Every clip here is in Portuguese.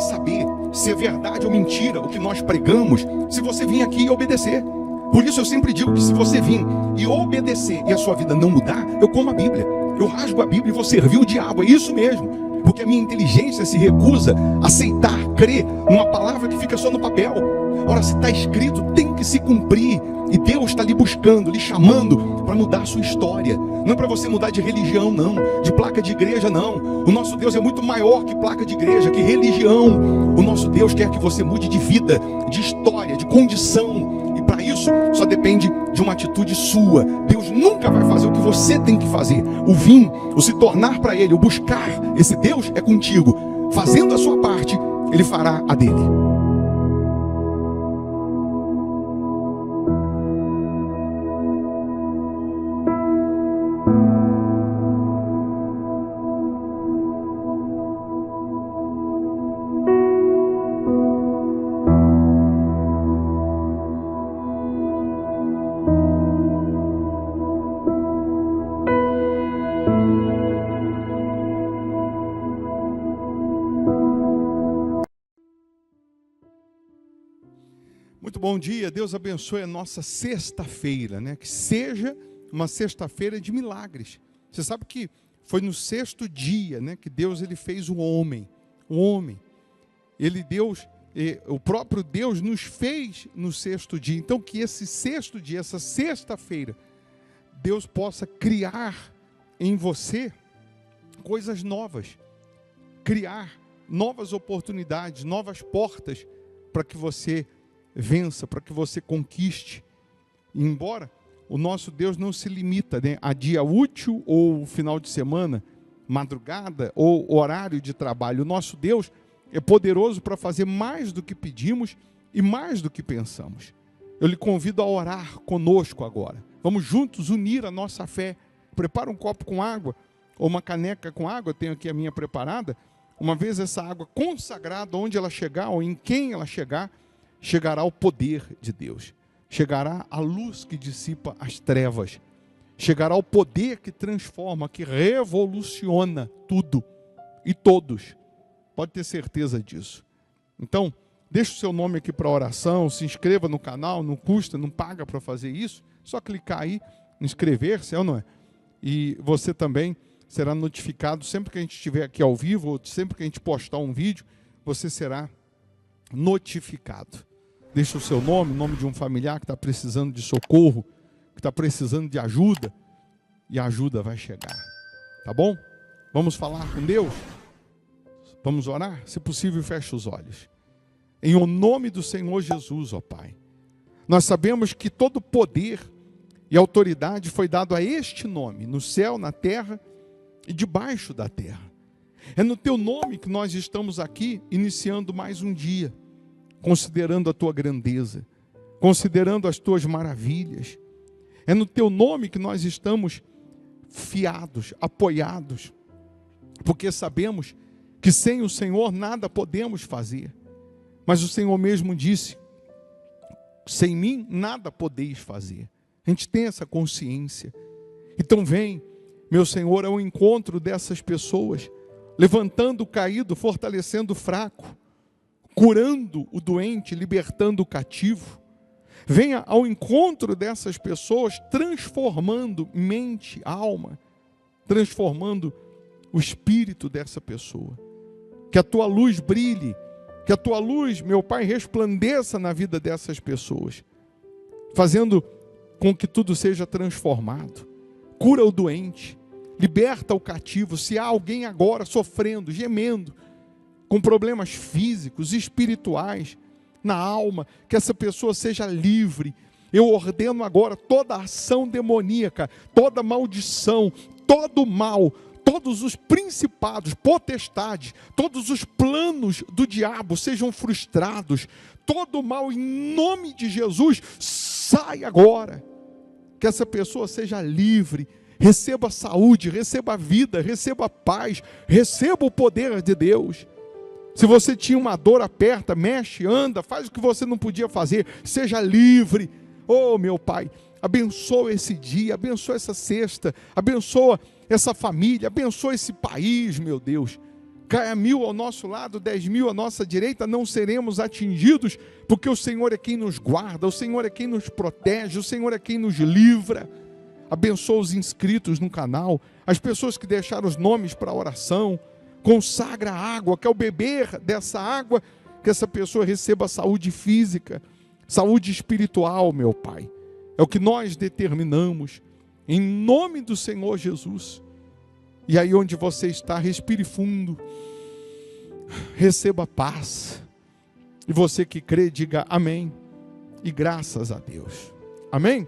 saber se é verdade ou mentira o que nós pregamos, se você vir aqui e obedecer. Por isso eu sempre digo que se você vir e obedecer e a sua vida não mudar, eu como a Bíblia, eu rasgo a Bíblia e vou servir o diabo, é isso mesmo. Porque a minha inteligência se recusa a aceitar, crer numa palavra que fica só no papel. Ora, se está escrito, tem que se cumprir. E Deus está lhe buscando, lhe chamando para mudar a sua história. Não é para você mudar de religião, não. De placa de igreja, não. O nosso Deus é muito maior que placa de igreja, que religião. O nosso Deus quer que você mude de vida, de história, de condição. E para isso, só depende de uma atitude sua. Deus nunca vai fazer o que você tem que fazer. O vir, o se tornar para Ele, o buscar esse Deus é contigo. Fazendo a sua parte, Ele fará a dele. Muito bom dia, Deus abençoe a nossa sexta-feira, né? Que seja uma sexta-feira de milagres. Você sabe que foi no sexto dia, né, que Deus ele fez o homem. O próprio Deus nos fez no sexto dia. Então que esse sexto dia, essa sexta-feira, Deus possa criar em você coisas novas, criar novas oportunidades, novas portas para que você vença, para que você conquiste. E embora o nosso Deus não se limita, né, a dia útil ou final de semana, madrugada ou horário de trabalho, o nosso Deus é poderoso para fazer mais do que pedimos e mais do que pensamos. Eu lhe convido a orar conosco agora. Vamos juntos unir a nossa fé. Prepara um copo com água ou uma caneca com água, eu tenho aqui a minha preparada. Uma vez essa água consagrada, onde ela chegar ou em quem ela chegar, chegará o poder de Deus, chegará a luz que dissipa as trevas, chegará o poder que transforma, que revoluciona tudo e todos. Pode ter certeza disso. Então, deixa o seu nome aqui para oração, se inscreva no canal, não custa, não paga para fazer isso, só clicar aí, inscrever-se, ou não é? E você também será notificado sempre que a gente estiver aqui ao vivo, ou sempre que a gente postar um vídeo, você será notificado. Deixa o seu nome, o nome de um familiar que está precisando de socorro, que está precisando de ajuda, e a ajuda vai chegar. Tá bom? Vamos falar com Deus? Vamos orar? Se possível, feche os olhos. Em o nome do Senhor Jesus, ó Pai, nós sabemos que todo poder e autoridade foi dado a este nome, no céu, na terra e debaixo da terra. É no teu nome que nós estamos aqui, iniciando mais um dia, considerando a tua grandeza, considerando as tuas maravilhas. É no teu nome que nós estamos fiados, apoiados, porque sabemos que sem o Senhor nada podemos fazer. Mas o Senhor mesmo disse: sem mim nada podeis fazer. A gente tem essa consciência. Então vem, meu Senhor, ao encontro dessas pessoas, levantando o caído, fortalecendo o fraco, curando o doente, libertando o cativo. Venha ao encontro dessas pessoas, transformando mente, alma, transformando o espírito dessa pessoa. Que a tua luz brilhe, que a tua luz, meu Pai, resplandeça na vida dessas pessoas, fazendo com que tudo seja transformado. Cura o doente, liberta o cativo. Se há alguém agora sofrendo, gemendo, com problemas físicos, espirituais, na alma, que essa pessoa seja livre. Eu ordeno agora toda ação demoníaca, toda maldição, todo mal, todos os principados, potestades, todos os planos do diabo sejam frustrados. Todo mal, em nome de Jesus, sai agora. Que essa pessoa seja livre, receba saúde, receba vida, receba paz, receba o poder de Deus. Se você tinha uma dor, aperta, mexe, anda, faz o que você não podia fazer, seja livre. Oh, meu Pai, abençoa esse dia, abençoa essa sexta, abençoa essa família, abençoa esse país, meu Deus. caia 1000 ao nosso lado, 10.000 à nossa direita, não seremos atingidos, porque o Senhor é quem nos guarda, o Senhor é quem nos protege, o Senhor é quem nos livra. Abençoa os inscritos no canal, as pessoas que deixaram os nomes para a oração. Consagra a água, que ao beber dessa água, que essa pessoa receba saúde física, saúde espiritual, meu Pai. É o que nós determinamos, em nome do Senhor Jesus. E aí onde você está, respire fundo, receba paz. E você que crê, diga amém e graças a Deus. Amém?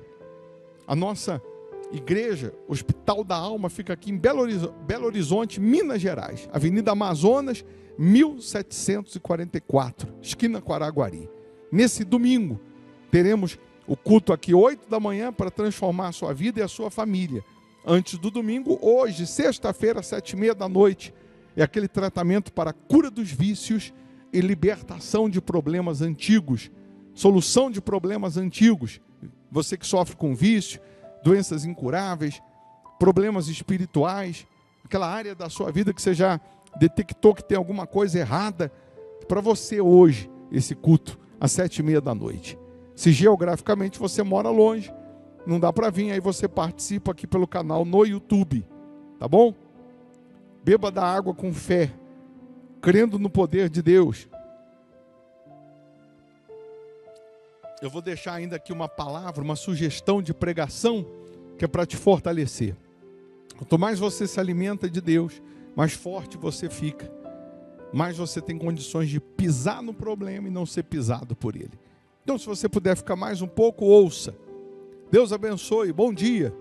A nossa igreja, Hospital da Alma, fica aqui em Belo Horizonte, Minas Gerais, Avenida Amazonas, 1744, esquina com Araguari. Nesse domingo, teremos o culto aqui 8 da manhã para transformar a sua vida e a sua família. Antes do domingo, hoje, sexta-feira, 7h30 da noite, é aquele tratamento para a cura dos vícios e libertação de problemas antigos, solução de problemas antigos. Você que sofre com vício, doenças incuráveis, problemas espirituais, aquela área da sua vida que você já detectou que tem alguma coisa errada, para você hoje, esse culto, às 7h30 da noite. Se geograficamente você mora longe, não dá para vir, aí você participa aqui pelo canal no YouTube, tá bom? Beba da água com fé, crendo no poder de Deus. Eu vou deixar ainda aqui uma palavra, uma sugestão de pregação, que é para te fortalecer. Quanto mais você se alimenta de Deus, mais forte você fica, mais você tem condições de pisar no problema e não ser pisado por ele. Então, se você puder ficar mais um pouco, ouça. Deus abençoe, bom dia.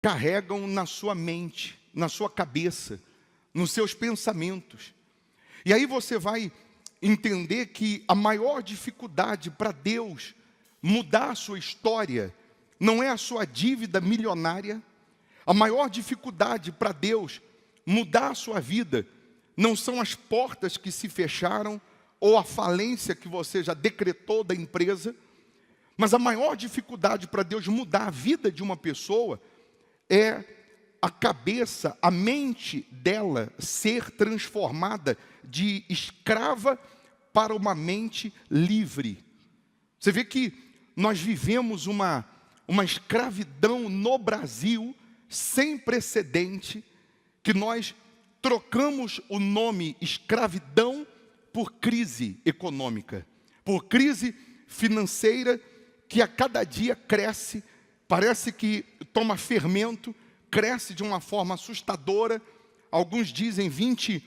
Carregam na sua mente, na sua cabeça, nos seus pensamentos. E aí você vai entender que a maior dificuldade para Deus mudar a sua história não é a sua dívida milionária. A maior dificuldade para Deus mudar a sua vida não são as portas que se fecharam ou a falência que você já decretou da empresa, mas a maior dificuldade para Deus mudar a vida de uma pessoa é a cabeça, a mente dela ser transformada de escrava para uma mente livre. Você vê que nós vivemos uma escravidão no Brasil sem precedente, que nós trocamos o nome escravidão por crise econômica, por crise financeira que a cada dia cresce, parece que toma fermento, cresce de uma forma assustadora. Alguns dizem 20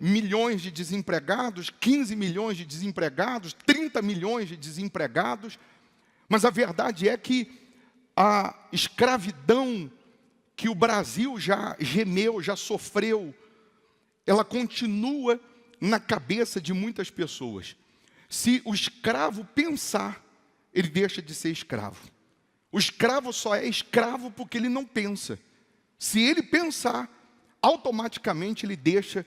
milhões de desempregados, 15 milhões de desempregados, 30 milhões de desempregados. Mas a verdade é que a escravidão que o Brasil já gemeu, já sofreu, ela continua na cabeça de muitas pessoas. Se o escravo pensar, ele deixa de ser escravo. O escravo só é escravo porque ele não pensa. Se ele pensar, automaticamente ele deixa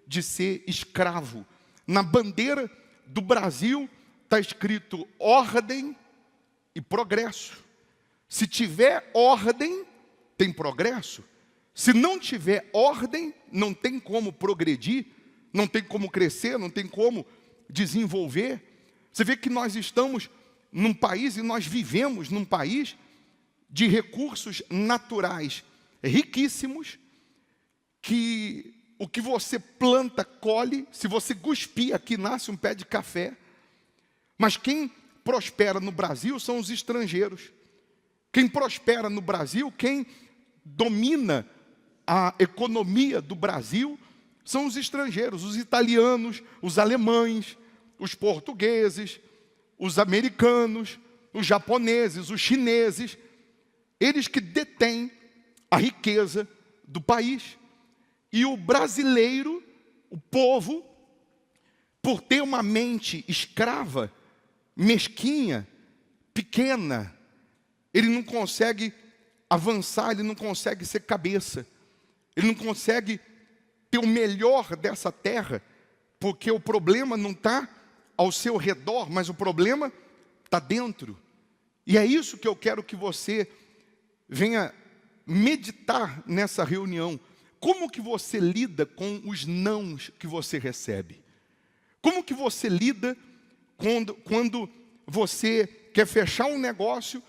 de ser escravo. Na bandeira do Brasil está escrito ordem e progresso. Se tiver ordem, tem progresso. Se não tiver ordem, não tem como progredir, não tem como crescer, não tem como desenvolver. Você vê que nós estamos num país, e nós vivemos num país de recursos naturais riquíssimos, que o que você planta, colhe. Se você cuspir aqui, nasce um pé de café. Mas quem prospera no Brasil são os estrangeiros. Quem prospera no Brasil, quem domina a economia do Brasil, são os estrangeiros, os italianos, os alemães, os portugueses, os americanos, os japoneses, os chineses. Eles que detêm a riqueza do país. E o brasileiro, o povo, por ter uma mente escrava, mesquinha, pequena, ele não consegue avançar, ele não consegue ser cabeça, ele não consegue ter o melhor dessa terra, porque o problema não está ao seu redor, mas o problema está dentro. E é isso que eu quero que você venha meditar nessa reunião. como que você lida com os nãos que você recebe? Como que você lida quando você quer fechar um negócio,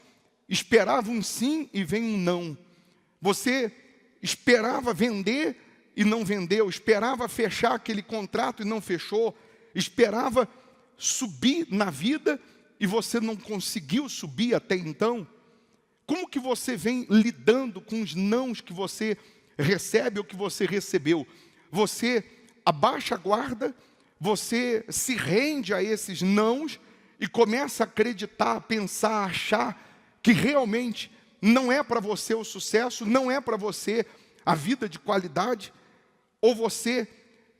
esperava um sim e vem um não? Você esperava vender e não vendeu, esperava fechar aquele contrato e não fechou, esperava subir na vida e você não conseguiu subir até então? Como que você vem lidando com os nãos que você recebe ou que você recebeu? Você abaixa a guarda, você se rende a esses nãos e começa a acreditar, a pensar, a achar que realmente não é para você o sucesso, não é para você a vida de qualidade? Ou você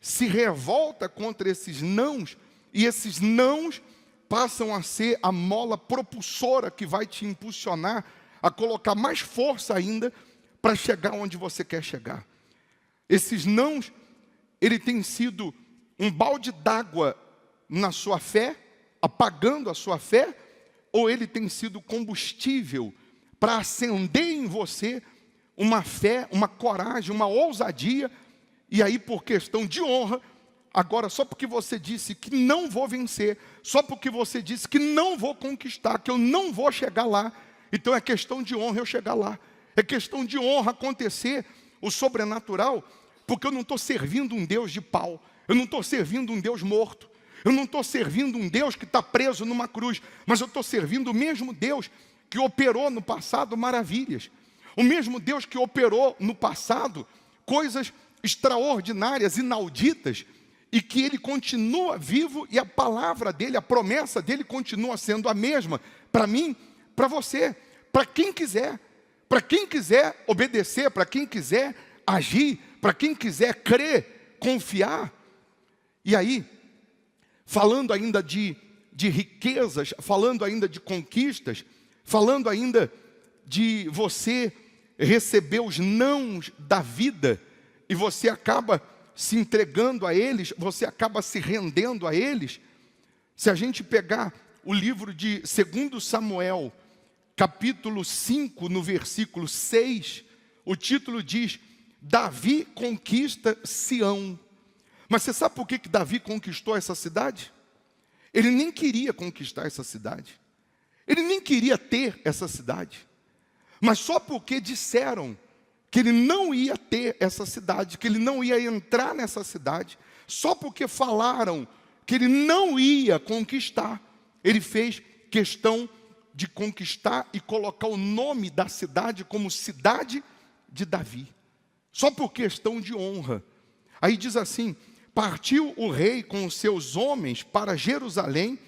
se revolta contra esses nãos e esses nãos passam a ser a mola propulsora que vai te impulsionar a colocar mais força ainda para chegar onde você quer chegar? Esses nãos, ele tem sido um balde d'água na sua fé, apagando a sua fé, ou ele tem sido combustível para acender em você uma fé, uma coragem, uma ousadia? E aí, por questão de honra, agora só porque você disse que não vou vencer, só porque você disse que não vou conquistar, que eu não vou chegar lá, então é questão de honra eu chegar lá. É questão de honra acontecer o sobrenatural, porque eu não estou servindo um Deus de pau, eu não estou servindo um Deus morto, eu não estou servindo um Deus que está preso numa cruz, mas eu estou servindo o mesmo Deus que operou no passado maravilhas, o mesmo Deus que operou no passado coisas extraordinárias, inauditas, e que Ele continua vivo e a palavra dEle, a promessa dEle continua sendo a mesma, para mim, para você, para quem quiser obedecer, para quem quiser agir, para quem quiser crer, confiar. E aí, falando ainda de riquezas, falando ainda de conquistas, falando ainda de você receber os nãos da vida, e você acaba se entregando a eles, você acaba se rendendo a eles. Se a gente pegar o livro de 2 Samuel, capítulo 5, no versículo 6, o título diz: Davi conquista Sião. Mas você sabe por que Davi conquistou essa cidade? Ele nem queria conquistar essa cidade, ele nem queria ter essa cidade, mas só porque disseram que ele não ia ter essa cidade, que ele não ia entrar nessa cidade, só porque falaram que ele não ia conquistar, ele fez questão de conquistar e colocar o nome da cidade como Cidade de Davi, só por questão de honra. Aí diz assim: partiu o rei com os seus homens para Jerusalém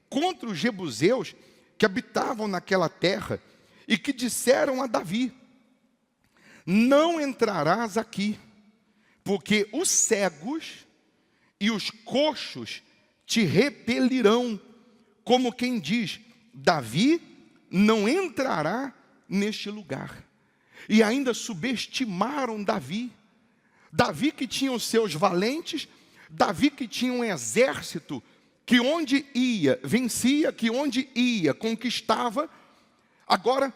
contra os jebuseus que habitavam naquela terra e que disseram a Davi: não entrarás aqui, porque os cegos e os coxos te repelirão, como quem diz: Davi não entrará neste lugar. E ainda subestimaram Davi. Davi que tinha os seus valentes, Davi que tinha um exército, que onde ia, vencia, que onde ia, conquistava. Agora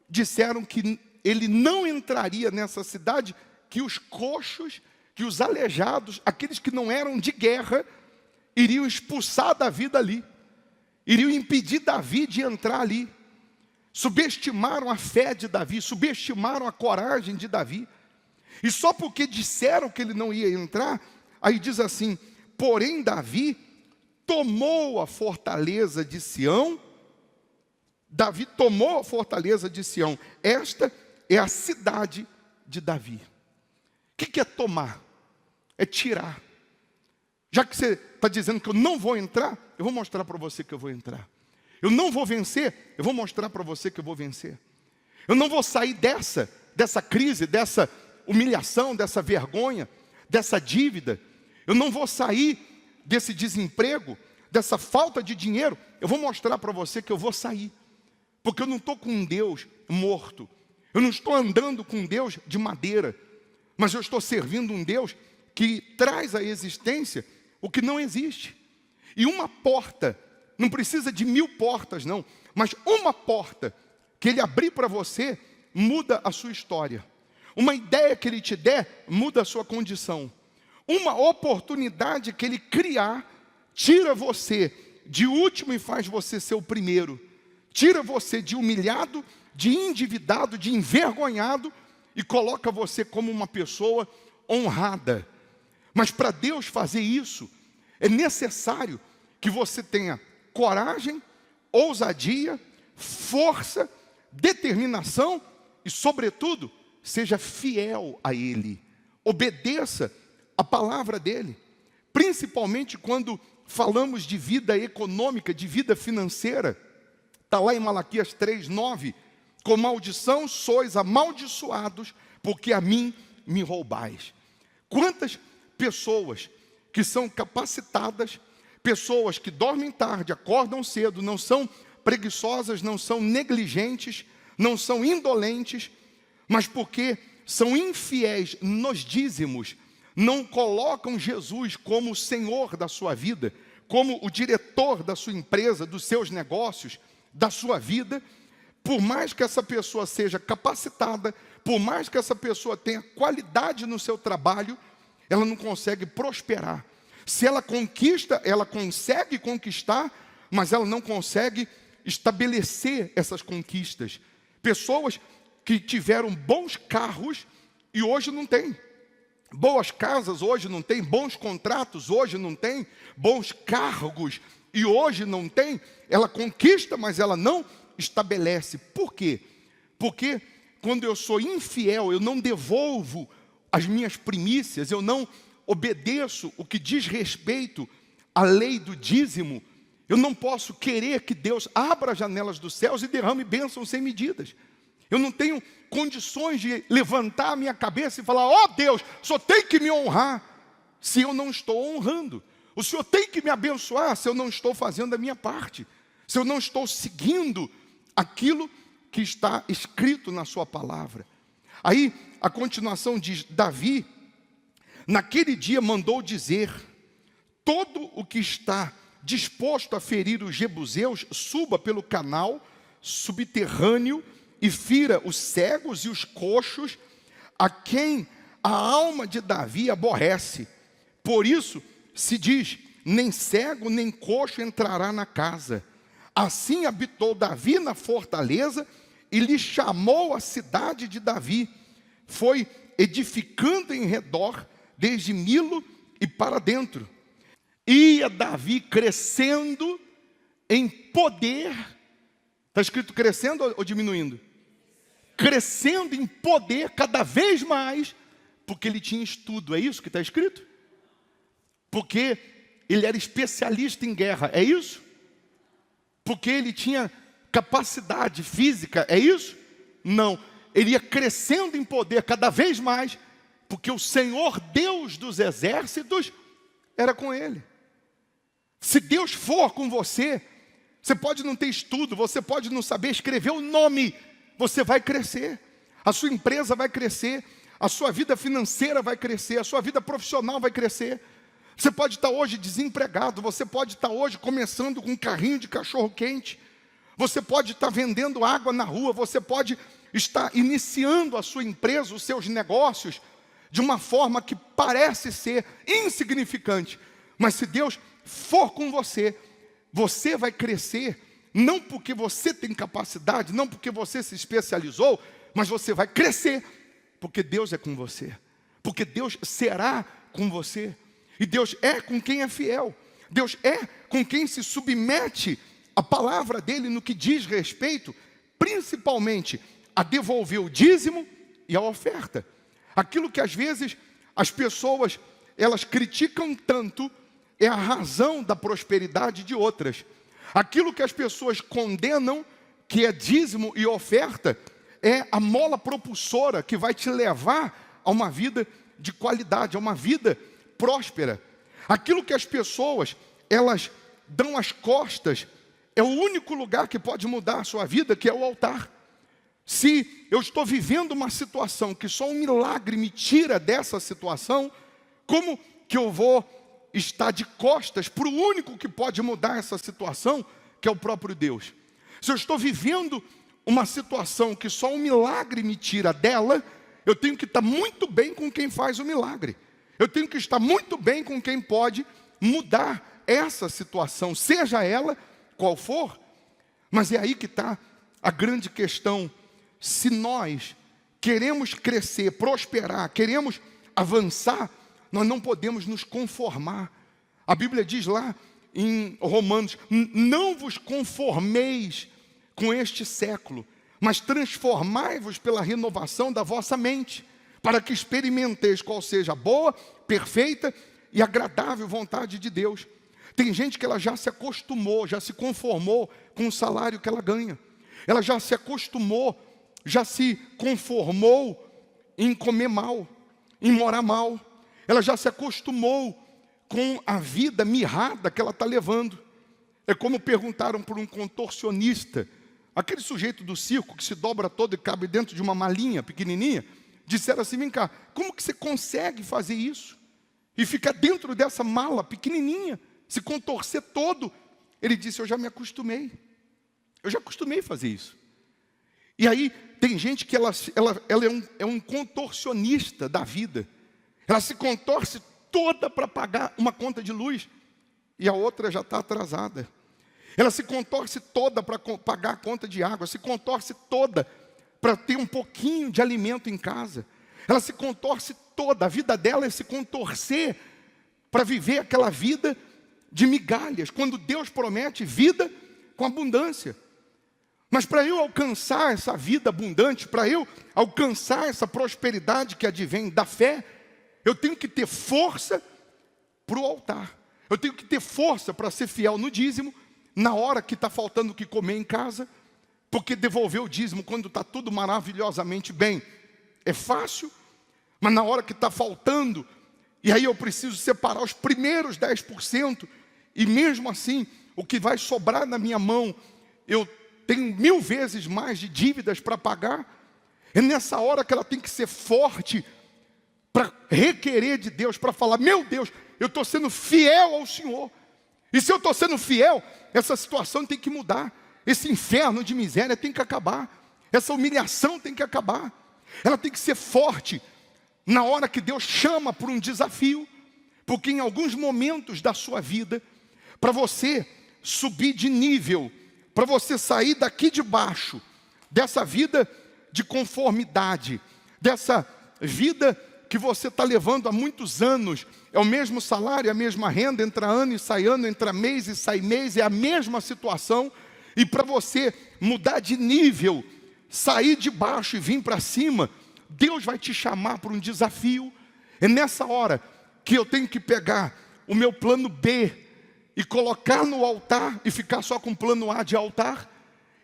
disseram que ele não entraria nessa cidade, que os coxos, que os aleijados, aqueles que não eram de guerra, iriam expulsar Davi dali, iriam impedir Davi de entrar ali. Subestimaram a fé de Davi, subestimaram a coragem de Davi. E só porque disseram que ele não ia entrar, aí diz assim: porém Davi tomou a fortaleza de Sião. Davi tomou a fortaleza de Sião. Esta é a cidade de Davi. O que é tomar? É tirar. Já que você está dizendo que eu não vou entrar, eu vou mostrar para você que eu vou entrar. Eu não vou vencer, eu vou mostrar para você que eu vou vencer. Eu não vou sair dessa crise, dessa humilhação, dessa vergonha, dessa dívida. Eu não vou sair desse desemprego, dessa falta de dinheiro. Eu vou mostrar para você que eu vou sair. Porque eu não estou com um Deus morto. Eu não estou andando com um Deus de madeira. Mas eu estou servindo um Deus que traz à existência o que não existe. E uma porta, não precisa de 1000 portas não, mas uma porta que Ele abrir para você, muda a sua história. uma ideia que Ele te der, muda a sua condição. Uma oportunidade que Ele criar, tira você de último e faz você ser o primeiro. Tira você de humilhado, de endividado, de envergonhado e coloca você como uma pessoa honrada. Mas para Deus fazer isso, é necessário que você tenha coragem, ousadia, força, determinação e, sobretudo, seja fiel a Ele. Obedeça a palavra dEle. Principalmente quando falamos de vida econômica, de vida financeira. Está lá em Malaquias 3:9. Com maldição sois amaldiçoados, porque a mim me roubais. Quantas pessoas que são capacitadas, pessoas que dormem tarde, acordam cedo, não são preguiçosas, não são negligentes, não são indolentes, mas porque são infiéis nos dízimos, não colocam Jesus como o Senhor da sua vida, como o diretor da sua empresa, dos seus negócios, da sua vida. Por mais que essa pessoa seja capacitada, por mais que essa pessoa tenha qualidade no seu trabalho, ela não consegue prosperar. Se ela conquista, ela consegue conquistar, mas ela não consegue estabelecer essas conquistas. Pessoas que tiveram bons carros e hoje não têm. Boas casas hoje não tem, bons contratos hoje não tem, bons cargos e hoje não tem. Ela conquista, mas ela não estabelece. Por quê? Porque quando eu sou infiel, eu não devolvo as minhas primícias, eu não obedeço o que diz respeito à lei do dízimo, eu não posso querer que Deus abra as janelas dos céus e derrame bênçãos sem medidas. Eu não tenho condições de levantar a minha cabeça e falar: ó Deus, o Senhor tem que me honrar, se eu não estou honrando. O Senhor tem que me abençoar, se eu não estou fazendo a minha parte, se eu não estou seguindo aquilo que está escrito na sua palavra. Aí a continuação diz: Davi, naquele dia mandou dizer: todo o que está disposto a ferir os jebuseus, suba pelo canal subterrâneo e fira os cegos e os coxos, a quem a alma de Davi aborrece. Por isso se diz: nem cego nem coxo entrará na casa. Assim habitou Davi na fortaleza e lhe chamou a cidade de Davi. Foi edificando em redor, desde Milo e para dentro. Ia Davi crescendo em poder. Está escrito crescendo ou diminuindo? Crescendo em poder cada vez mais, porque ele tinha estudo. É isso que está escrito? Porque ele era especialista em guerra. É isso? Porque ele tinha capacidade física. É isso? Não. Ele ia crescendo em poder cada vez mais, porque o Senhor Deus dos exércitos era com ele. Se Deus for com você, você pode não ter estudo, você pode não saber escrever o nome, você vai crescer. A sua empresa vai crescer, a sua vida financeira vai crescer, a sua vida profissional vai crescer. Você pode estar hoje desempregado, você pode estar hoje começando com um carrinho de cachorro-quente, você pode estar vendendo água na rua, você pode estar iniciando a sua empresa, os seus negócios, de uma forma que parece ser insignificante. Mas se Deus for com você, você vai crescer, não porque você tem capacidade, não porque você se especializou, mas você vai crescer, porque Deus é com você, porque Deus será com você. E Deus é com quem é fiel. Deus é com quem se submete à palavra dele no que diz respeito, principalmente, a devolver o dízimo e a oferta. Aquilo que às vezes as pessoas, elas criticam tanto, é a razão da prosperidade de outras. Aquilo que as pessoas condenam, que é dízimo e oferta, é a mola propulsora que vai te levar a uma vida de qualidade, a uma vida próspera. Aquilo que as pessoas, elas dão as costas, é o único lugar que pode mudar a sua vida, que é o altar. Se eu estou vivendo uma situação que só um milagre me tira dessa situação, como que eu vou estar de costas para o único que pode mudar essa situação, que é o próprio Deus? Se eu estou vivendo uma situação que só um milagre me tira dela, eu tenho que estar muito bem com quem faz o milagre. Eu tenho que estar muito bem com quem pode mudar essa situação, seja ela qual for. Mas é aí que está a grande questão. Se nós queremos crescer, prosperar, queremos avançar, nós não podemos nos conformar. A Bíblia diz lá em Romanos: não vos conformeis com este século, mas transformai-vos pela renovação da vossa mente, para que experimenteis qual seja a boa, perfeita e agradável vontade de Deus. Tem gente que ela já se acostumou, já se conformou com o salário que ela ganha. Ela já se acostumou, já se conformou em comer mal, em morar mal. Ela já se acostumou com a vida mirrada que ela está levando. É como perguntaram por um contorcionista, aquele sujeito do circo que se dobra todo e cabe dentro de uma malinha pequenininha. Disseram assim: vem cá, como que você consegue fazer isso? E ficar dentro dessa mala pequenininha, se contorcer todo? Ele disse: eu já me acostumei. Eu já acostumei a fazer isso. E aí tem gente que ela é um contorcionista da vida. Ela se contorce toda para pagar uma conta de luz e a outra já está atrasada. Ela se contorce toda para pagar a conta de água, se contorce toda para ter um pouquinho de alimento em casa. Ela se contorce toda, a vida dela é se contorcer para viver aquela vida de migalhas, quando Deus promete vida com abundância. Mas para eu alcançar essa vida abundante, para eu alcançar essa prosperidade que advém da fé, eu tenho que ter força para o altar. Eu tenho que ter força para ser fiel no dízimo, na hora que está faltando o que comer em casa, porque devolver o dízimo quando está tudo maravilhosamente bem é fácil, mas na hora que está faltando, e aí eu preciso separar os primeiros 10%, e mesmo assim, o que vai sobrar na minha mão, eu tenho 1000 vezes mais de dívidas para pagar. É nessa hora que ela tem que ser forte, para requerer de Deus, para falar: meu Deus, eu estou sendo fiel ao Senhor. E se eu estou sendo fiel, essa situação tem que mudar. Esse inferno de miséria tem que acabar. Essa humilhação tem que acabar. Ela tem que ser forte na hora que Deus chama por um desafio. Porque em alguns momentos da sua vida, para você subir de nível, para você sair daqui de baixo, dessa vida de conformidade, dessa vida que você está levando há muitos anos, é o mesmo salário, é a mesma renda, entra ano e sai ano, entra mês e sai mês, é a mesma situação. E para você mudar de nível, sair de baixo e vir para cima, Deus vai te chamar para um desafio. É nessa hora que eu tenho que pegar o meu plano B e colocar no altar e ficar só com o plano A de altar.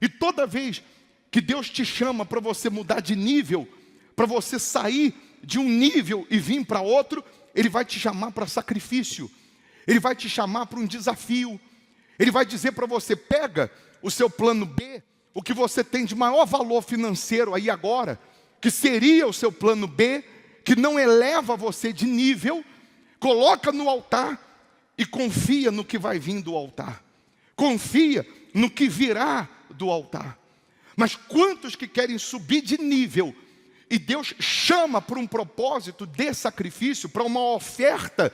E toda vez que Deus te chama para você mudar de nível, para você sair de um nível e vir para outro, Ele vai te chamar para sacrifício. Ele vai te chamar para um desafio. Ele vai dizer para você: pega o seu plano B, o que você tem de maior valor financeiro aí agora, que seria o seu plano B, que não eleva você de nível, coloca no altar e confia no que vai vir do altar. Confia no que virá do altar. Mas quantos que querem subir de nível e Deus chama para um propósito de sacrifício, para uma oferta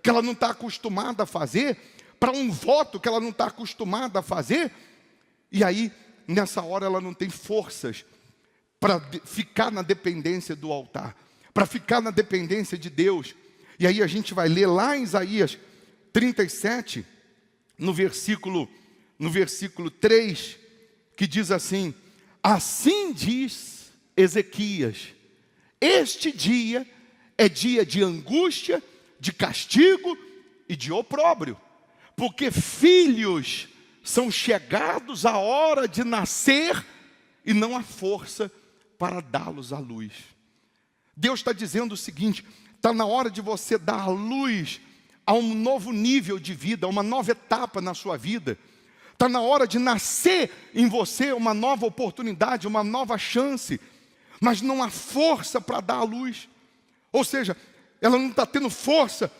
que ela não está acostumada a fazer, para um voto que ela não está acostumada a fazer, e aí nessa hora ela não tem forças para ficar na dependência do altar, para ficar na dependência de Deus. E aí a gente vai ler lá em Isaías 37, no versículo 3, que diz assim: assim diz Ezequias, este dia é dia de angústia, de castigo e de opróbrio, porque filhos são chegados à hora de nascer e não há força para dá-los à luz. Deus está dizendo o seguinte: está na hora de você dar à luz a um novo nível de vida, a uma nova etapa na sua vida. Está na hora de nascer em você uma nova oportunidade, uma nova chance, mas não há força para dar à luz. Ou seja, ela não está tendo força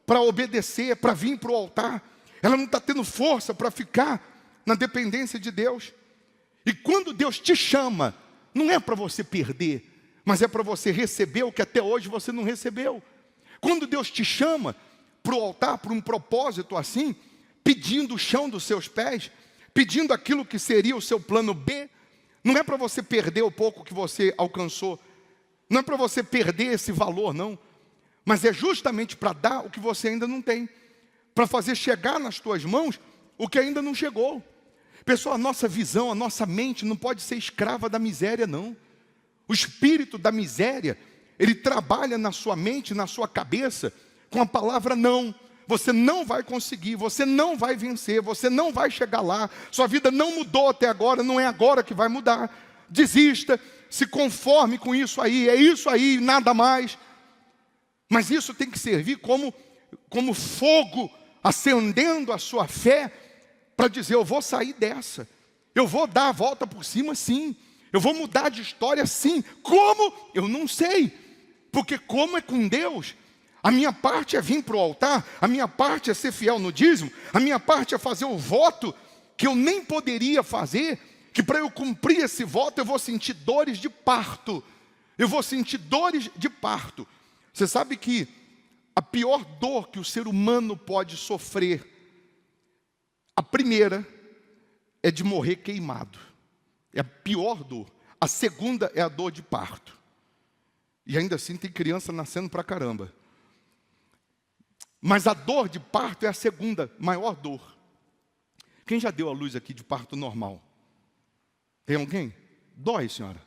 para obedecer, para vir para o altar. Ela não está tendo força para ficar na dependência de Deus. E quando Deus te chama, não é para você perder, mas é para você receber o que até hoje você não recebeu. Quando Deus te chama para o altar, para um propósito assim, pedindo o chão dos seus pés, pedindo aquilo que seria o seu plano B, não é para você perder o pouco que você alcançou, não é para você perder esse valor, não, mas é justamente para dar o que você ainda não tem, para fazer chegar nas tuas mãos o que ainda não chegou. Pessoal, a nossa visão, a nossa mente não pode ser escrava da miséria, não. O espírito da miséria, ele trabalha na sua mente, na sua cabeça, com a palavra não. Você não vai conseguir, você não vai vencer, você não vai chegar lá. Sua vida não mudou até agora, não é agora que vai mudar. Desista, se conforme com isso aí, é isso aí, nada mais. Mas isso tem que servir como fogo, acendendo a sua fé, para dizer, eu vou sair dessa. Eu vou dar a volta por cima, sim. Eu vou mudar de história, sim. Como? Eu não sei. Porque como é com Deus, a minha parte é vir para o altar, a minha parte é ser fiel no dízimo, a minha parte é fazer o voto que eu nem poderia fazer, que para eu cumprir esse voto eu vou sentir dores de parto. Eu vou sentir dores de parto. Você sabe que a pior dor que o ser humano pode sofrer, a primeira é de morrer queimado. É a pior dor. A segunda é a dor de parto. E ainda assim tem criança nascendo pra caramba. Mas a dor de parto é a segunda maior dor. Quem já deu a luz aqui de parto normal? Tem alguém? Dói, senhora?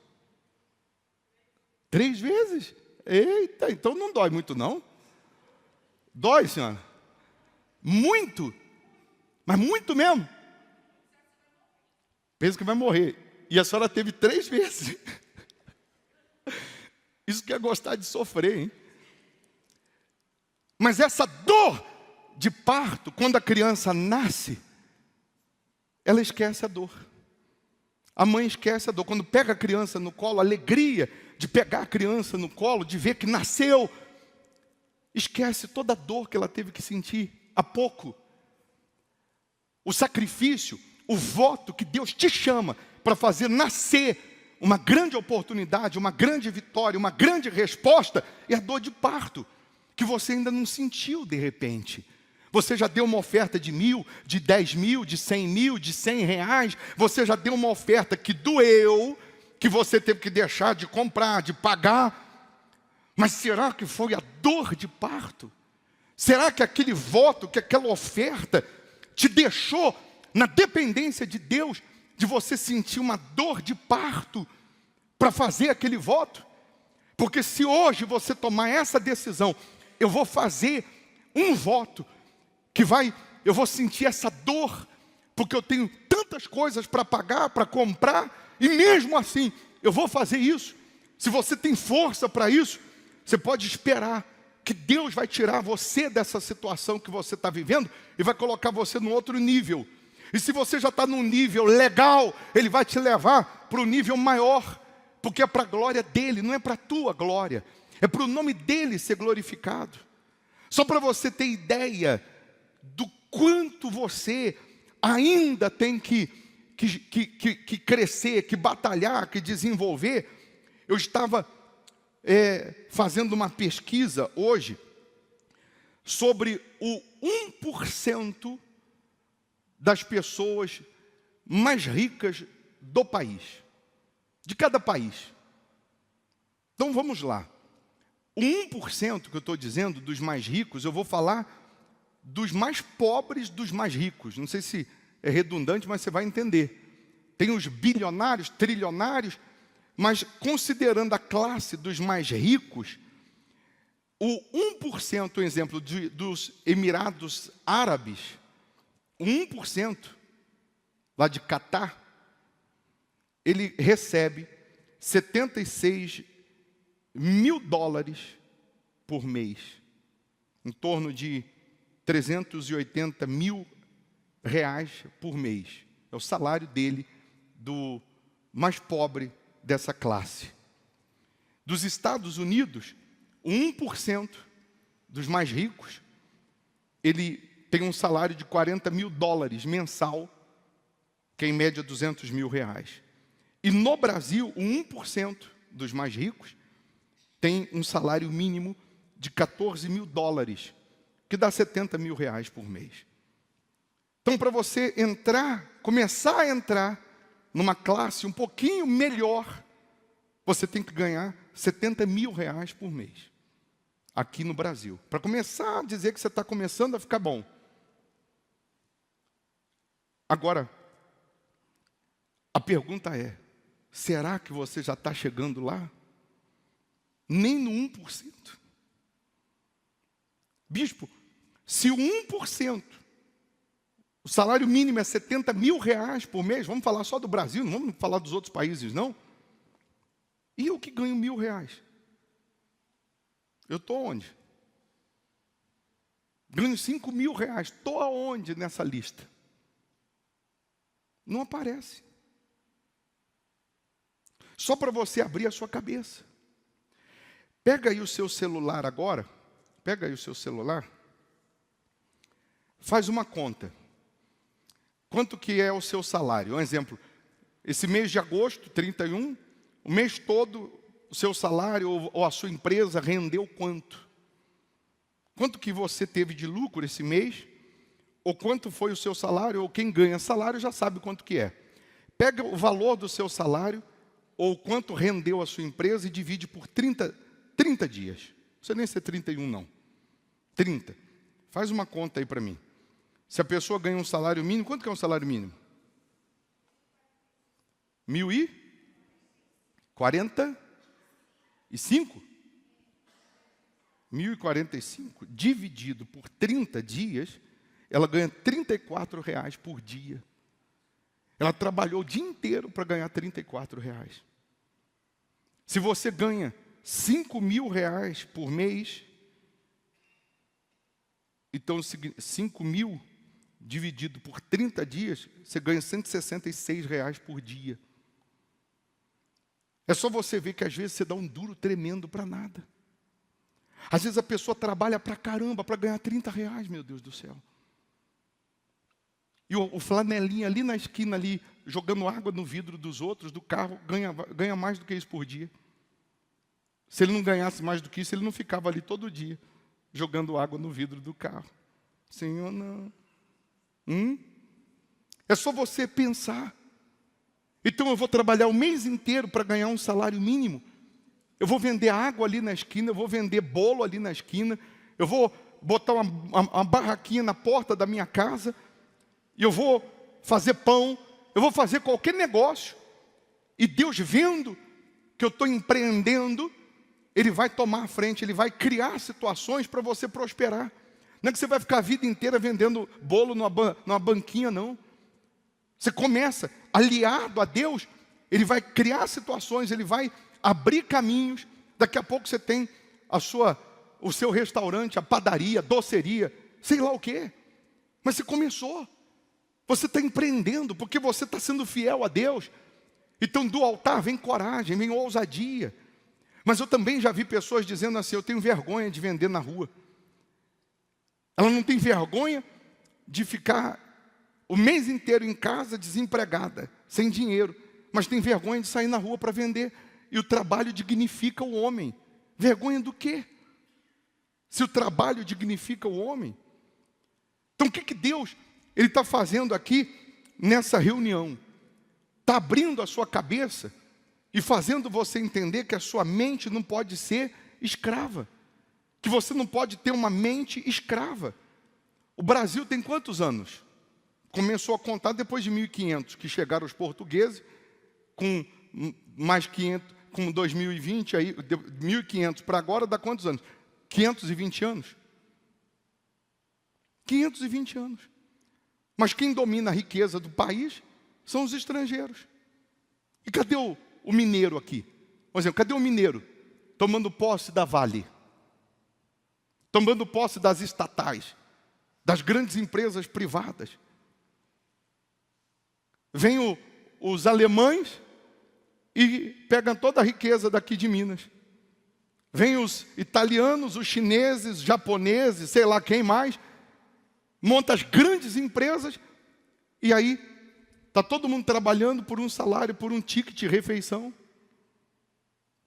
3 vezes? Eita, então não dói muito não. Dói, senhora? Muito? Mas muito mesmo? Pensa que vai morrer. E a senhora teve 3 vezes. Isso que é gostar de sofrer, hein? Mas essa dor de parto, quando a criança nasce, ela esquece a dor. A mãe esquece a dor. Quando pega a criança no colo, a alegria de pegar a criança no colo, de ver que nasceu, esquece toda a dor que ela teve que sentir há pouco. O sacrifício, o voto que Deus te chama para fazer nascer uma grande oportunidade, uma grande vitória, uma grande resposta, é a dor de parto, que você ainda não sentiu de repente. Você já deu uma oferta de 1.000, de 10.000, de 100.000, de R$100. Você já deu uma oferta que doeu, que você teve que deixar de comprar, de pagar. Mas será que foi a dor de parto? Será que aquele voto, que aquela oferta te deixou na dependência de Deus, de você sentir uma dor de parto para fazer aquele voto? Porque se hoje você tomar essa decisão, eu vou fazer um voto que eu vou sentir essa dor, porque eu tenho tantas coisas para pagar, para comprar, e mesmo assim, eu vou fazer isso. Se você tem força para isso, você pode esperar que Deus vai tirar você dessa situação que você está vivendo e vai colocar você num outro nível. E se você já está num nível legal, Ele vai te levar para um nível maior, porque é para a glória dEle, não é para a tua glória, é para o nome dEle ser glorificado. Só para você ter ideia do quanto você ainda tem que crescer, que batalhar, que desenvolver. Eu estava fazendo uma pesquisa hoje sobre o 1% das pessoas mais ricas do país, de cada país. Então vamos lá. O 1% que eu estou dizendo dos mais ricos, eu vou falar dos mais pobres dos mais ricos. Não sei se é redundante, mas você vai entender. Tem os bilionários, trilionários, mas considerando a classe dos mais ricos, o 1%, por exemplo, dos Emirados Árabes, o 1% lá de Catar, ele recebe $76 mil por mês, em torno de R$380 mil por mês. É o salário dele, do mais pobre dessa classe. Dos Estados Unidos, o 1% dos mais ricos, ele tem um salário de $40 mil mensal, que é em média R$200 mil. E no Brasil, o 1% dos mais ricos, tem um salário mínimo de 14 mil dólares, que dá 70 mil reais por mês. Então, para você começar a entrar numa classe um pouquinho melhor, você tem que ganhar 70 mil reais por mês, aqui no Brasil. Para começar a dizer que você está começando a ficar bom. Agora, a pergunta é, será que você já está chegando lá? Nem no 1%. Bispo, se o 1%, o salário mínimo é 70 mil reais por mês, vamos falar só do Brasil, não vamos falar dos outros países, não? E eu que ganho 1.000 reais? Eu estou onde? Ganho 5 mil reais, estou aonde nessa lista? Não aparece. Só para você abrir a sua cabeça. Pega aí o seu celular agora, faz uma conta. Quanto que é o seu salário? Um exemplo, esse mês de agosto, 31, o mês todo, o seu salário ou a sua empresa rendeu quanto? Quanto que você teve de lucro esse mês? Ou quanto foi o seu salário? Ou quem ganha salário já sabe quanto que é. Pega o valor do seu salário, ou quanto rendeu a sua empresa e divide por 30 dias. Não precisa nem ser 31 não. 30. Faz uma conta aí para mim. Se a pessoa ganha um salário mínimo, quanto que é um salário mínimo? 1.045? 1.045 dividido por 30 dias, ela ganha 34 reais por dia. Ela trabalhou o dia inteiro para ganhar 34 reais. Se você ganha 5 mil reais por mês, então 5 mil dividido por 30 dias, você ganha 166 reais por dia. É só você ver que às vezes você dá um duro tremendo para nada. Às vezes a pessoa trabalha para caramba para ganhar 30 reais, meu Deus do céu. E o flanelinha ali na esquina, ali, jogando água no vidro dos outros, do carro, ganha mais do que isso por dia. Se ele não ganhasse mais do que isso, ele não ficava ali todo dia, jogando água no vidro do carro. Senhor, não. É só você pensar. Então eu vou trabalhar o mês inteiro para ganhar um salário mínimo. Eu vou vender água ali na esquina, eu vou vender bolo ali na esquina, eu vou botar uma barraquinha na porta da minha casa, e eu vou fazer pão, eu vou fazer qualquer negócio. E Deus, vendo que eu estou empreendendo, Ele vai tomar a frente, Ele vai criar situações para você prosperar. Não é que você vai ficar a vida inteira vendendo bolo numa banquinha, não. Você começa, aliado a Deus, Ele vai criar situações, Ele vai abrir caminhos. Daqui a pouco você tem o seu restaurante, a padaria, a doceria, sei lá o quê. Mas você começou. Você está empreendendo, porque você está sendo fiel a Deus. Então do altar vem coragem, vem ousadia. Mas eu também já vi pessoas dizendo assim, eu tenho vergonha de vender na rua. Ela não tem vergonha de ficar o mês inteiro em casa desempregada, sem dinheiro, mas tem vergonha de sair na rua para vender. E o trabalho dignifica o homem. Vergonha do quê? Se o trabalho dignifica o homem. Então o que Deus Ele está fazendo aqui nessa reunião? Está abrindo a sua cabeça e fazendo você entender que a sua mente não pode ser escrava. Que você não pode ter uma mente escrava. O Brasil tem quantos anos? Começou a contar depois de 1500, que chegaram os portugueses, com mais 500, com 2020, aí, 1500 para agora dá quantos anos? 520 anos. 520 anos. Mas quem domina a riqueza do país são os estrangeiros. E cadê o mineiro aqui? Por exemplo, cadê o mineiro tomando posse da Vale? Tomando posse das estatais, das grandes empresas privadas. Vêm os alemães e pegam toda a riqueza daqui de Minas. Vêm os italianos, os chineses, japoneses, sei lá quem mais, monta as grandes empresas e aí está todo mundo trabalhando por um salário, por um ticket de refeição.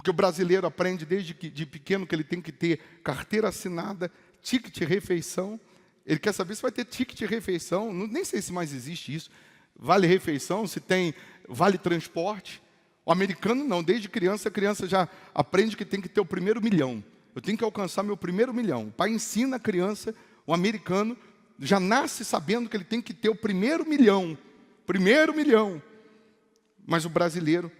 Porque o brasileiro aprende desde de pequeno que ele tem que ter carteira assinada, ticket refeição. Ele quer saber se vai ter ticket refeição. Nem sei se mais existe isso. Vale refeição, se tem vale transporte. O americano não, desde criança, a criança já aprende que tem que ter o primeiro milhão. Eu tenho que alcançar meu primeiro milhão. O pai ensina a criança, o americano já nasce sabendo que ele tem que ter o primeiro milhão. Primeiro milhão. Mas o brasileiro,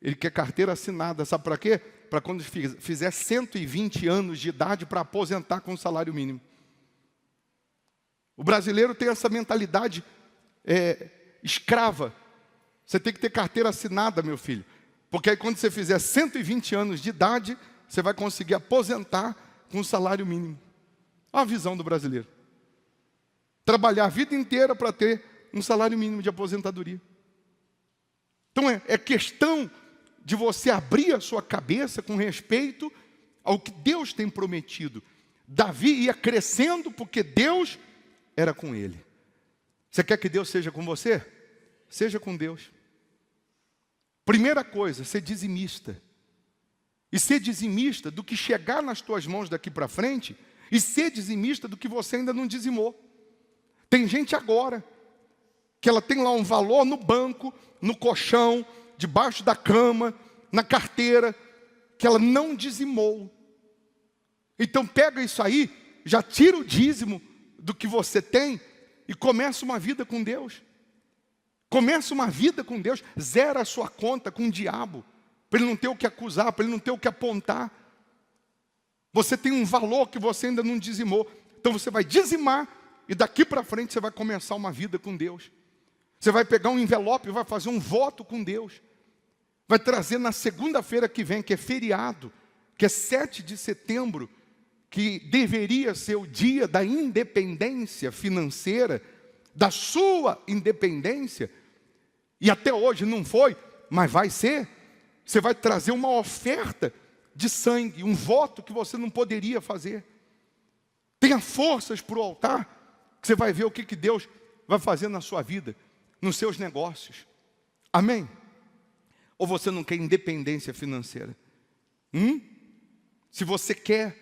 ele quer carteira assinada, sabe para quê? Para quando fizer 120 anos de idade para aposentar com salário mínimo. O brasileiro tem essa mentalidade escrava. Você tem que ter carteira assinada, meu filho. Porque aí quando você fizer 120 anos de idade, você vai conseguir aposentar com salário mínimo. Olha a visão do brasileiro. Trabalhar a vida inteira para ter um salário mínimo de aposentadoria. Então é questão de você abrir a sua cabeça com respeito ao que Deus tem prometido. Davi ia crescendo porque Deus era com ele. Você quer que Deus seja com você? Seja com Deus. Primeira coisa, ser dizimista. E ser dizimista do que chegar nas tuas mãos daqui para frente, e ser dizimista do que você ainda não dizimou. Tem gente agora que ela tem lá um valor no banco, no colchão, debaixo da cama, na carteira, que ela não dizimou. Então pega isso aí, já tira o dízimo do que você tem e começa uma vida com Deus. Começa uma vida com Deus, zera a sua conta com o diabo, para ele não ter o que acusar, para ele não ter o que apontar. Você tem um valor que você ainda não dizimou, então você vai dizimar e daqui para frente você vai começar uma vida com Deus. Você vai pegar um envelope e vai fazer um voto com Deus. Vai trazer na segunda-feira que vem, que é feriado, que é 7 de setembro, que deveria ser o dia da independência financeira, da sua independência, e até hoje não foi, mas vai ser. Você vai trazer uma oferta de sangue, um voto que você não poderia fazer. Tenha forças para o altar, que você vai ver o que Deus vai fazer na sua vida, nos seus negócios. Amém? Ou você não quer independência financeira? Se você quer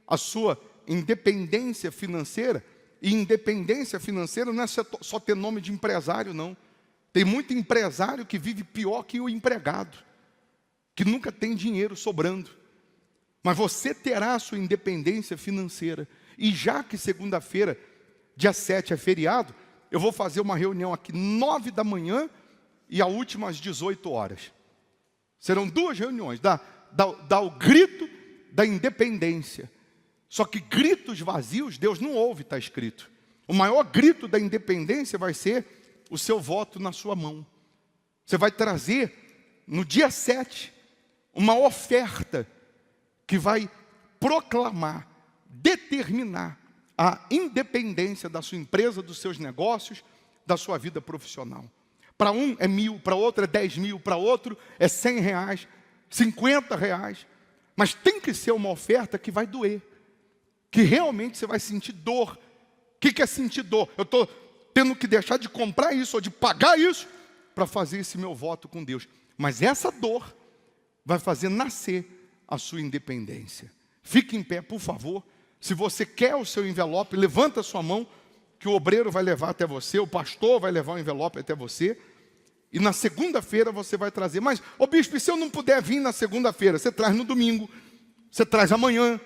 a sua independência financeira, e independência financeira não é só ter nome de empresário, não. Tem muito empresário que vive pior que o empregado, que nunca tem dinheiro sobrando. Mas você terá a sua independência financeira. E já que segunda-feira, dia 7 é feriado, eu vou fazer uma reunião aqui 9 da manhã e a última às 18 horas. Serão 2 reuniões, dá o grito da independência. Só que gritos vazios, Deus não ouve, está escrito. O maior grito da independência vai ser o seu voto na sua mão. Você vai trazer, no dia 7, uma oferta que vai proclamar, determinar a independência da sua empresa, dos seus negócios, da sua vida profissional. Para um é 1.000, para outro é 10.000, para outro é R$100, R$50. Mas tem que ser uma oferta que vai doer. Que realmente você vai sentir dor. O que é sentir dor? Eu estou tendo que deixar de comprar isso ou de pagar isso para fazer esse meu voto com Deus. Mas essa dor vai fazer nascer a sua independência. Fique em pé, por favor. Se você quer o seu envelope, levanta a sua mão, que o obreiro vai levar até você, o pastor vai levar o envelope até você. E na segunda-feira você vai trazer. Mas, ô bispo, e se eu não puder vir na segunda-feira? Você traz no domingo, você traz amanhã.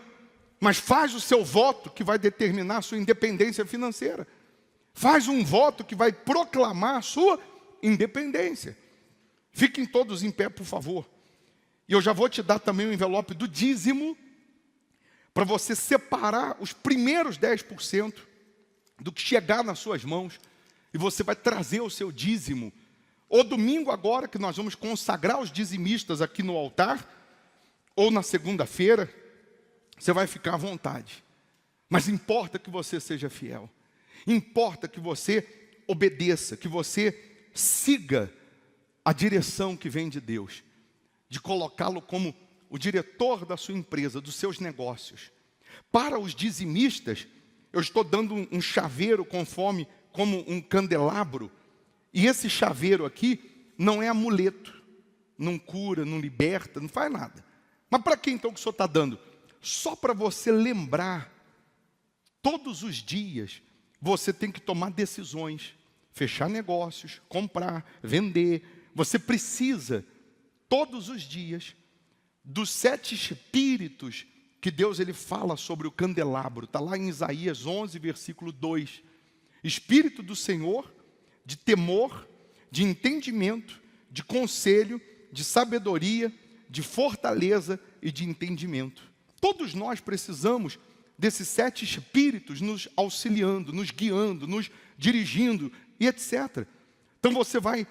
Mas faz o seu voto que vai determinar a sua independência financeira. Faz um voto que vai proclamar a sua independência. Fiquem todos em pé, por favor. E eu já vou te dar também o envelope do dízimo, para você separar os primeiros 10% do que chegar nas suas mãos. E você vai trazer o seu dízimo. Ou domingo agora, que nós vamos consagrar os dizimistas aqui no altar, ou na segunda-feira, você vai ficar à vontade. Mas importa que você seja fiel. Importa que você obedeça, que você siga a direção que vem de Deus. De colocá-lo como o diretor da sua empresa, dos seus negócios. Para os dizimistas, eu estou dando um chaveiro como um candelabro. E esse chaveiro aqui não é amuleto. Não cura, não liberta, não faz nada. Mas para que então que o Senhor está dando? Só para você lembrar, todos os dias, você tem que tomar decisões, fechar negócios, comprar, vender. Você precisa, todos os dias, dos 7 espíritos que Deus ele fala sobre o candelabro. Está lá em Isaías 11, versículo 2. Espírito do Senhor, de temor, de entendimento, de conselho, de sabedoria, de fortaleza e de entendimento. Todos nós precisamos desses 7 espíritos nos auxiliando, nos guiando, nos dirigindo e etc. Então você vai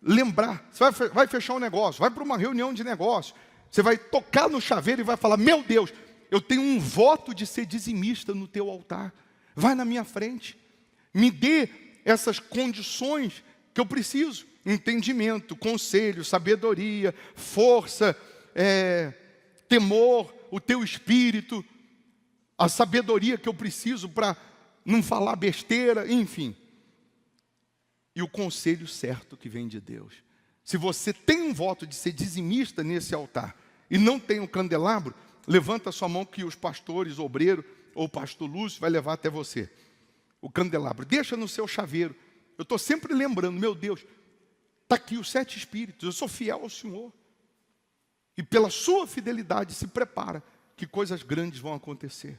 lembrar, você vai fechar um negócio, vai para uma reunião de negócio, você vai tocar no chaveiro e vai falar: meu Deus, eu tenho um voto de ser dizimista no teu altar. Vai na minha frente, me dê essas condições que eu preciso: entendimento, conselho, sabedoria, força, temor, o teu espírito, a sabedoria que eu preciso para não falar besteira, enfim. E o conselho certo que vem de Deus. Se você tem um voto de ser dizimista nesse altar e não tem um candelabro, levanta a sua mão que os pastores, obreiro ou pastor Lúcio vai levar até você. O candelabro, deixa no seu chaveiro. Eu estou sempre lembrando, meu Deus, está aqui os 7 espíritos, eu sou fiel ao Senhor. E pela sua fidelidade se prepara que coisas grandes vão acontecer.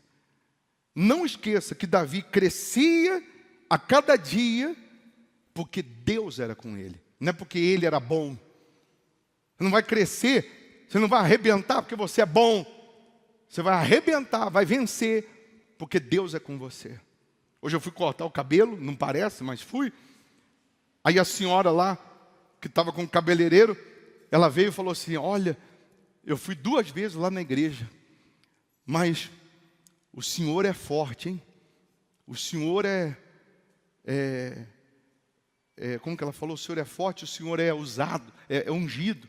Não esqueça que Davi crescia a cada dia porque Deus era com ele. Não é porque ele era bom. Você não vai crescer, você não vai arrebentar porque você é bom. Você vai arrebentar, vai vencer porque Deus é com você. Hoje eu fui cortar o cabelo, não parece, mas fui. Aí a senhora lá, que estava com o cabeleireiro, ela veio e falou assim: olha, eu fui 2 vezes lá na igreja, mas o senhor é forte, hein? O senhor como que ela falou? O senhor é forte, o senhor é usado, é ungido.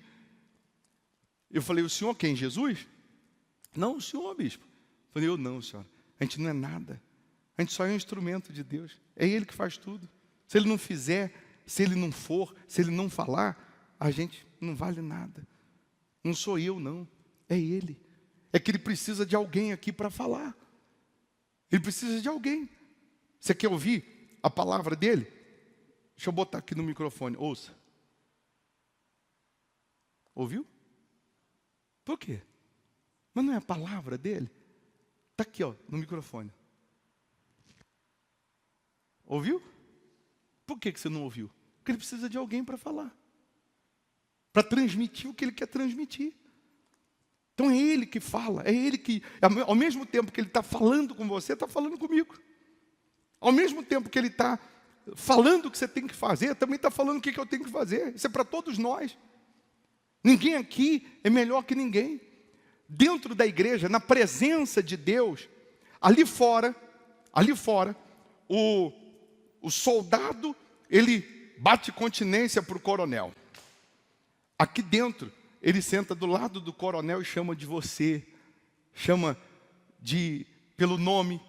Eu falei: o senhor quem? Jesus? Não, o senhor, bispo. Eu falei: eu não, senhora. A gente não é nada. A gente só é um instrumento de Deus. É Ele que faz tudo. Se Ele não fizer, se Ele não for, se Ele não falar, a gente não vale nada. Não sou eu, não. É Ele. É que Ele precisa de alguém aqui para falar. Ele precisa de alguém. Você quer ouvir a palavra dEle? Deixa eu botar aqui no microfone. Ouça. Ouviu? Por quê? Mas não é a palavra dEle? Está aqui, ó, no microfone. Ouviu? Por que você não ouviu? Porque Ele precisa de alguém para falar. Para transmitir o que Ele quer transmitir. Então é Ele que fala, é Ele que, ao mesmo tempo que Ele está falando com você, está falando comigo. Ao mesmo tempo que Ele está falando o que você tem que fazer, também está falando o que eu tenho que fazer. Isso é para todos nós. Ninguém aqui é melhor que ninguém. Dentro da igreja, na presença de Deus, ali fora, o soldado, ele bate continência para o coronel. Aqui dentro, ele senta do lado do coronel e chama de você, chama pelo nome.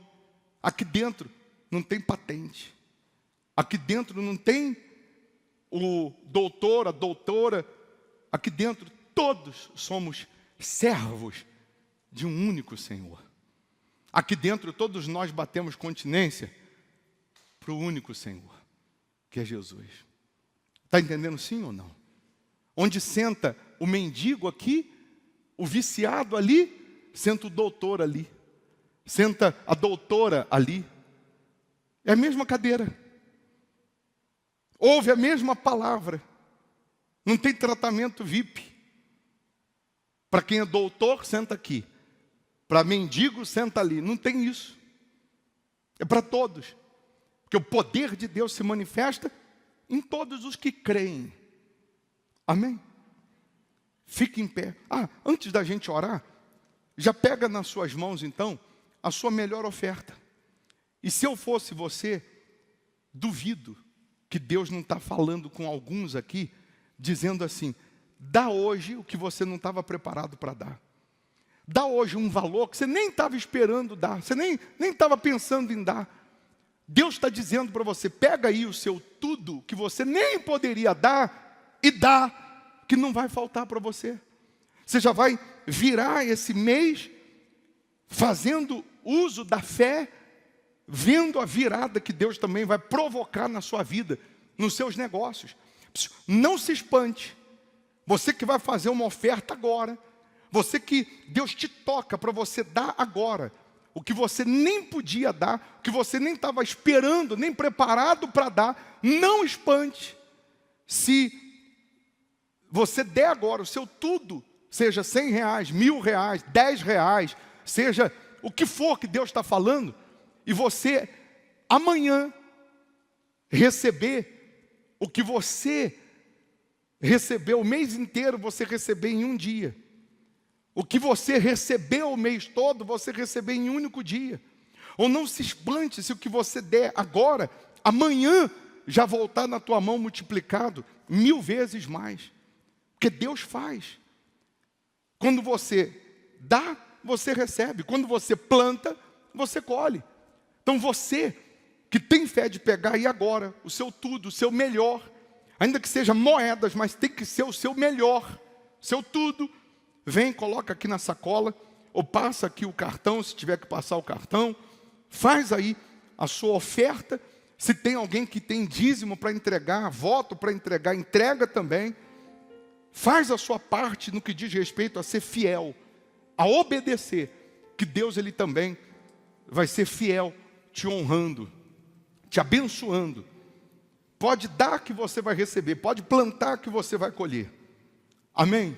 Aqui dentro não tem patente. Aqui dentro não tem o doutor, a doutora. Aqui dentro todos somos servos de um único Senhor. Aqui dentro todos nós batemos continência para o único Senhor, que é Jesus. Está entendendo sim ou não? Onde senta o mendigo aqui, o viciado ali, senta o doutor ali. Senta a doutora ali. É a mesma cadeira. Ouve a mesma palavra. Não tem tratamento VIP. Para quem é doutor, senta aqui. Para mendigo, senta ali. Não tem isso. É para todos. Porque o poder de Deus se manifesta em todos os que creem. Amém? Fique em pé. Antes da gente orar, já pega nas suas mãos, então, a sua melhor oferta. E se eu fosse você, duvido que Deus não está falando com alguns aqui, dizendo assim: dá hoje o que você não estava preparado para dar. Dá hoje um valor que você nem estava esperando dar, você nem estava pensando em dar. Deus está dizendo para você: pega aí o seu tudo que você nem poderia dar e dá, que não vai faltar para você. Você já vai virar esse mês fazendo uso da fé, vendo a virada que Deus também vai provocar na sua vida, nos seus negócios. Não se espante. Você que vai fazer uma oferta agora, você que Deus te toca para você dar agora, o que você nem podia dar, o que você nem estava esperando, nem preparado para dar, não espante. Se você der agora o seu tudo, seja R$100, R$1.000, R$10, seja o que for que Deus está falando, e você amanhã receber o que você recebeu o mês inteiro, você receber em um dia. O que você recebeu o mês todo, você receber em um único dia. Ou não se espante se o que você der agora, amanhã, já voltar na tua mão multiplicado 1000 vezes mais. Porque Deus faz. Quando você dá, você recebe. Quando você planta, você colhe. Então você que tem fé de pegar aí agora o seu tudo, o seu melhor, ainda que seja moedas, mas tem que ser o seu melhor, seu tudo, vem, coloca aqui na sacola, ou passa aqui o cartão, se tiver que passar o cartão, faz aí a sua oferta. Se tem alguém que tem dízimo para entregar, voto para entregar, entrega também. Faz a sua parte no que diz respeito a ser fiel, a obedecer, que Deus ele também vai ser fiel, te honrando, te abençoando. Pode dar que você vai receber, pode plantar que você vai colher. Amém?